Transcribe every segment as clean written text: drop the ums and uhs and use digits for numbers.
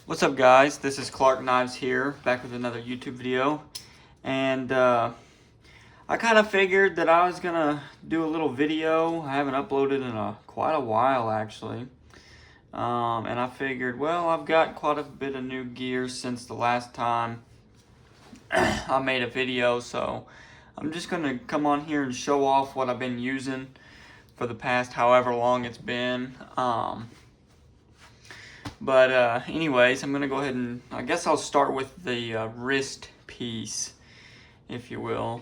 What's up, guys? This is Clark Knives here, back with another YouTube video. And I kind of figured that I was gonna do a little video. I haven't uploaded in quite a while, actually. And I figured, well, I've got quite a bit of new gear since the last time I made a video, so I'm just gonna come on here and show off what I've been using for the past however long it's been. But anyways, I'm going to go ahead and, I guess I'll start with the wrist piece, if you will.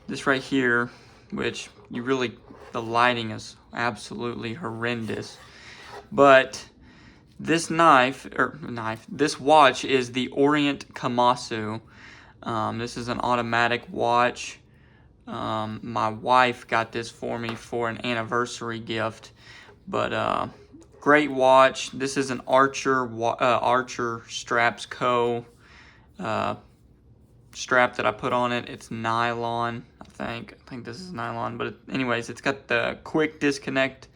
This right here, which the lighting is absolutely horrendous. But this this watch is the Orient Kamasu. This is an automatic watch. My wife got this for me for an anniversary gift. But great watch. This is an Archer Straps Co. Strap that I put on it. It's nylon, I think. I think this is nylon. But anyways, it's got the quick disconnect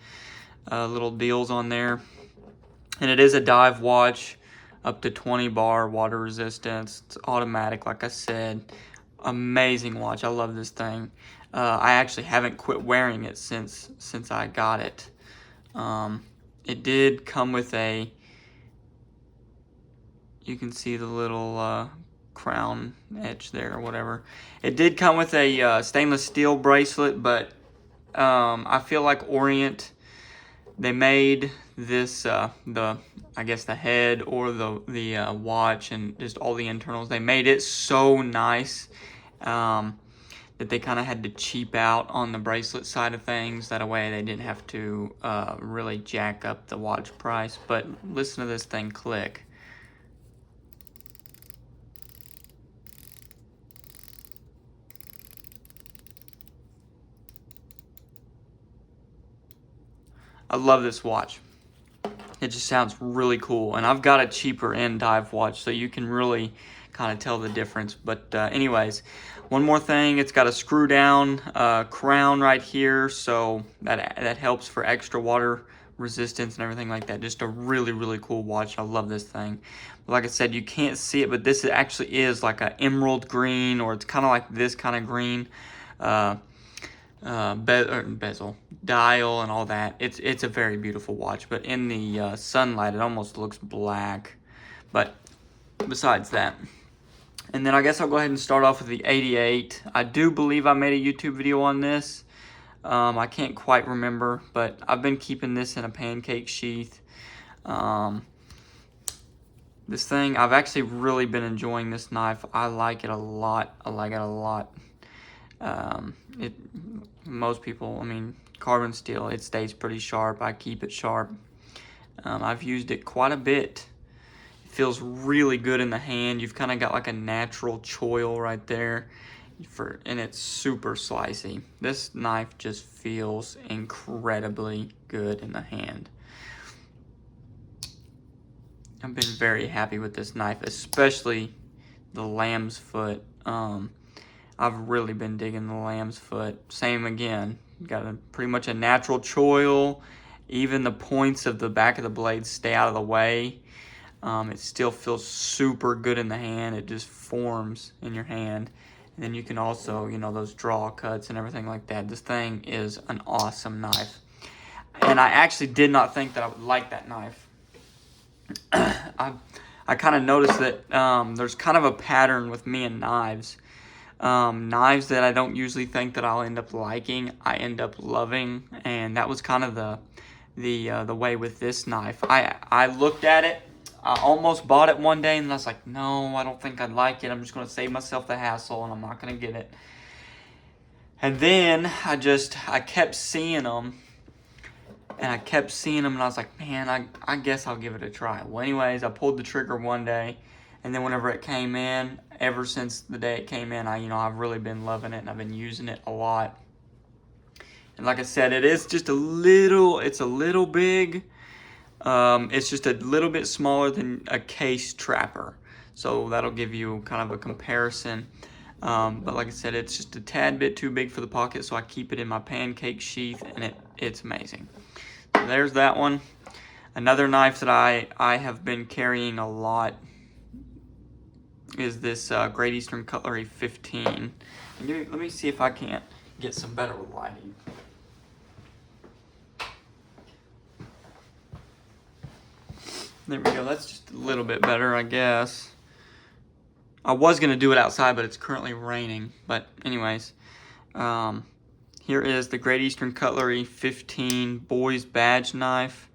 little deals on there. And it is a dive watch, up to 20 bar water resistance. It's automatic, like I said. Amazing watch. I love this thing. I actually haven't quit wearing it since I got it. It did come with you can see the little crown edge there or whatever. It did come with a stainless steel bracelet, but I feel like Orient, they made this, I guess the head or the watch and just all the internals, they made it so nice that they kind of had to cheap out on the bracelet side of things. That way they didn't have to really jack up the watch price. But listen to this thing click. I love this watch. It just sounds really cool. And I've got a cheaper end dive watch, so you can really kind of tell the difference. But anyways, one more thing, it's got a screw down crown right here, so that helps for extra water resistance and everything like that. Just a really cool watch. I love this thing. But like I said, you can't see it, but this actually is like an emerald green, or it's kind of like this kind of green bezel, dial, and all that. It's a very beautiful watch, but in the sunlight it almost looks black. But besides that, and then I guess I'll go ahead and start off with the 88. I do believe I made a YouTube video on this. I can't quite remember, but I've been keeping this in a pancake sheath. This thing, I've actually really been enjoying this knife. I like it a lot. Most people, I mean, carbon steel, it stays pretty sharp. I keep it sharp. I've used it quite a bit. It feels really good in the hand. You've kind of got like a natural choil right there, and it's super slicey. This knife just feels incredibly good in the hand. I've been very happy with this knife, especially the lamb's foot. I've really been digging the lamb's foot. Same again, got pretty much a natural choil. Even the points of the back of the blade stay out of the way. It still feels super good in the hand. It just forms in your hand. And then you can also, those draw cuts and everything like that. This thing is an awesome knife. And I actually did not think that I would like that knife. I kind of noticed that there's kind of a pattern with me and knives. Knives that I don't usually think that I'll end up liking, I end up loving, and that was kind of the way with this knife. I looked at it, I almost bought it one day, and I was like, no, I don't think I'd like it. I'm just going to save myself the hassle, and I'm not going to get it. And then I kept seeing them, and I was like, man, I guess I'll give it a try. Well, anyways, I pulled the trigger one day, and then whenever it came in, ever since the day it came in, I've really been loving it, and I've been using it a lot. And like I said, it's a little big. It's just a little bit smaller than a case trapper. So that'll give you kind of a comparison. But like I said, it's just a tad bit too big for the pocket, so I keep it in my pancake sheath, and it's amazing. So there's that one. Another knife that I have been carrying a lot is this Great Eastern Cutlery 15. And let me see if I can't get some better lighting. There we go. That's just a little bit better, I guess. I was going to do it outside, but it's currently raining. But anyways, here is the Great Eastern Cutlery 15 Boys Badge Knife.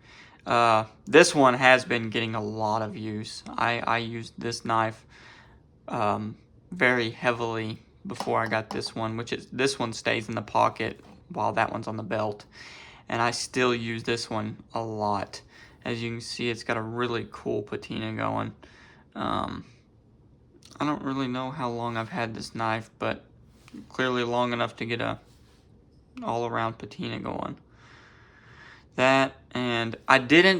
This one has been getting a lot of use. I used this knife very heavily before I got this one, this one stays in the pocket while that one's on the belt. And I still use this one a lot. As you can see, it's got a really cool patina going. I don't really know how long I've had this knife, but clearly long enough to get a all-around patina going. That, and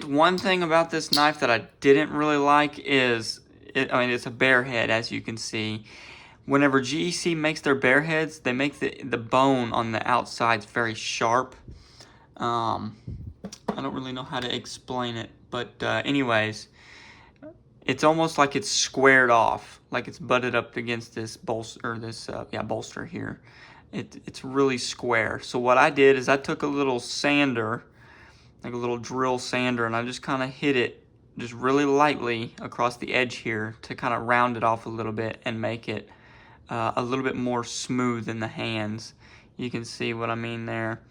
one thing about this knife that I didn't really like is, it's a bear head, as you can see. Whenever GEC makes their bear heads, they make the bone on the outsides very sharp. I don't really know how to explain it, but anyways, it's almost like it's squared off, like it's butted up against this bolster here. It's really square. So what I did is I took a little sander, like a little drill sander, and I just kind of hit it just really lightly across the edge here to kind of round it off a little bit and make it a little bit more smooth in the hands. You can see what I mean there.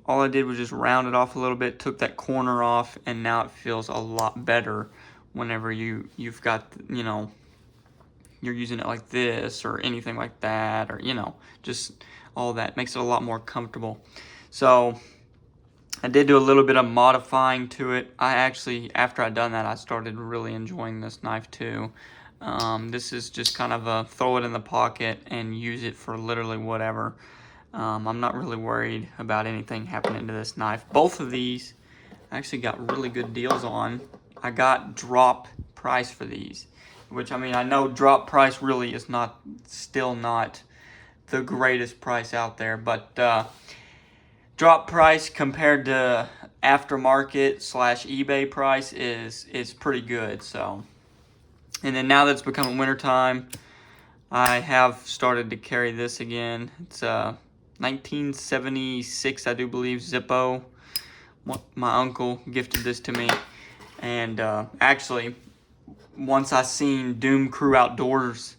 All I did was just round it off a little bit, took that corner off, and now it feels a lot better whenever you've got, you're using it like this or anything like that, or, just all that makes it a lot more comfortable. So I did do a little bit of modifying to it. I actually, after I'd done that, I started really enjoying this knife too. This is just kind of a throw it in the pocket and use it for literally whatever. I'm not really worried about anything happening to this knife. Both of these I actually got really good deals on. I got drop price for these, which, I know drop price really is still not the greatest price out there, but drop price compared to aftermarket / eBay price is pretty good. So, and then now that it's becoming wintertime, I have started to carry this again. It's 1976, I do believe, Zippo. My uncle gifted this to me, and actually, once I seen Doom Crew Outdoors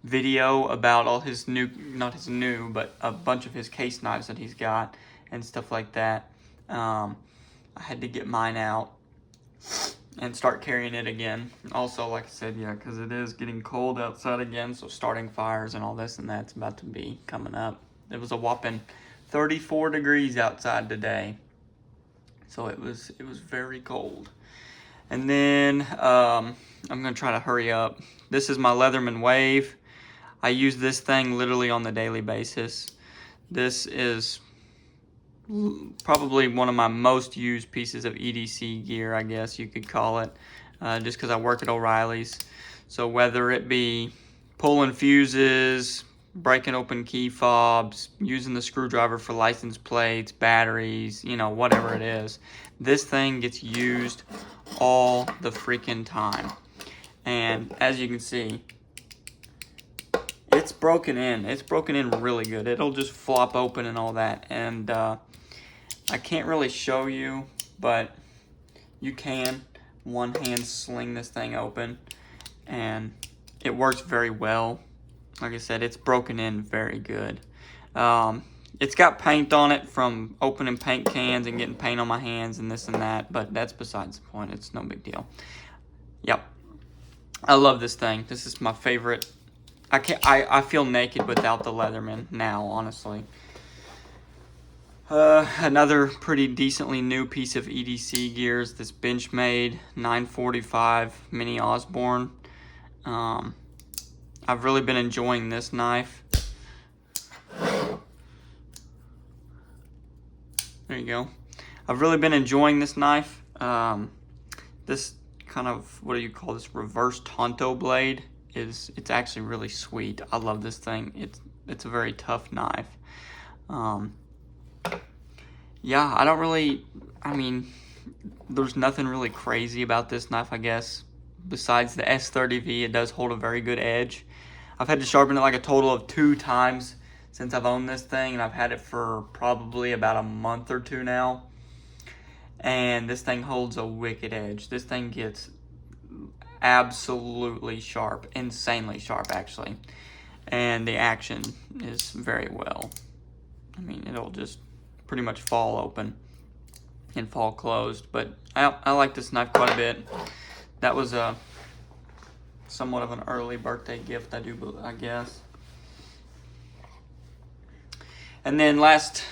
video about all his but a bunch of his case knives that he's got and stuff like that, I had to get mine out and start carrying it again. Also, like I said, yeah, because it is getting cold outside again, so starting fires and all this and that's about to be coming up. It was a whopping 34 degrees outside today, so it was very cold. And then I'm gonna try to hurry up. This is my Leatherman Wave. I use this thing literally on the daily basis. This is probably one of my most used pieces of EDC gear, I guess you could call it, just because I work at O'Reilly's. So whether it be pulling fuses, breaking open key fobs, using the screwdriver for license plates, batteries, whatever it is, this thing gets used all the freaking time. And as you can see, it's broken in. It's broken in really good. It'll just flop open and all that. And I can't really show you, but you can one hand sling this thing open, and it works very well. Like I said, it's broken in very good. It's got paint on it from opening paint cans and getting paint on my hands and this and that, but that's besides the point. It's no big deal. Yep. I love this thing. This is my favorite. I feel naked without the Leatherman now, honestly. Another pretty decently new piece of EDC gear is this Benchmade 945 Mini Osborne. I've really been enjoying this knife. There you go. I've really been enjoying this knife. This kind of, what do you call this, reverse Tonto blade it's actually really sweet. I love this thing. It's a very tough knife. Yeah, I don't really, There's nothing really crazy about this knife, I guess. Besides the S30V, it does hold a very good edge. I've had to sharpen it like a total of 2 times since I've owned this thing, and I've had it for probably about a month or 2 now. And this thing holds a wicked edge. This thing gets absolutely sharp, insanely sharp actually. And the action is very well. I mean, it'll just pretty much fall open and fall closed. But I like this knife quite a bit. That was a somewhat of an early birthday gift, I guess. And then last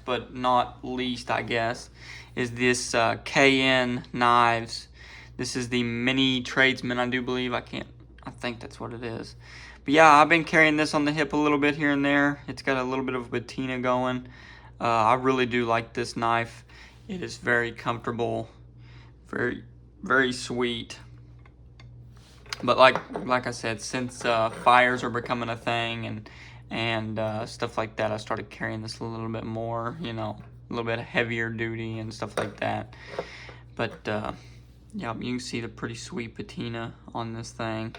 but not least, I guess, is this KN Knives. This is the Mini Tradesman, I do believe. I think that's what it is. But yeah, I've been carrying this on the hip a little bit here and there. It's got a little bit of patina going. I really do like this knife. It is very comfortable, very, very sweet. But like I said, since fires are becoming a thing and stuff like that, I started carrying this a little bit more, you know, a little bit heavier duty and stuff like that. But yeah, you can see the pretty sweet patina on this thing.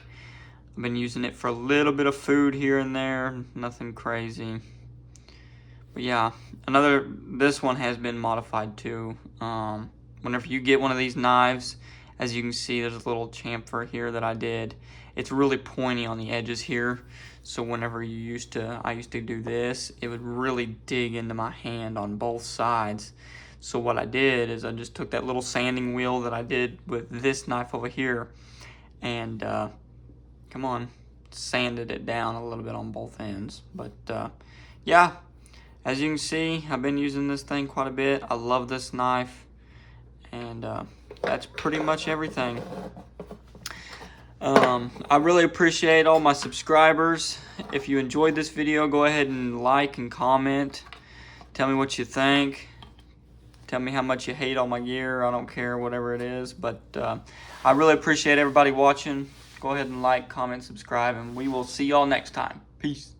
I've been using it for a little bit of food here and there, nothing crazy. But yeah, this one has been modified too. Whenever you get one of these knives, as you can see, there's a little chamfer here that I did. It's really pointy on the edges here. So whenever I used to do this, it would really dig into my hand on both sides. So what I did is I just took that little sanding wheel that I did with this knife over here and sanded it down a little bit on both ends. But yeah, as you can see, I've been using this thing quite a bit. I love this knife, and that's pretty much everything. I really appreciate all my subscribers. If you enjoyed this video, go ahead and like and comment. Tell me what you think. Tell me how much you hate all my gear. I don't care, whatever it is. But I really appreciate everybody watching. Go ahead and like, comment, subscribe, and we will see y'all next time. Peace.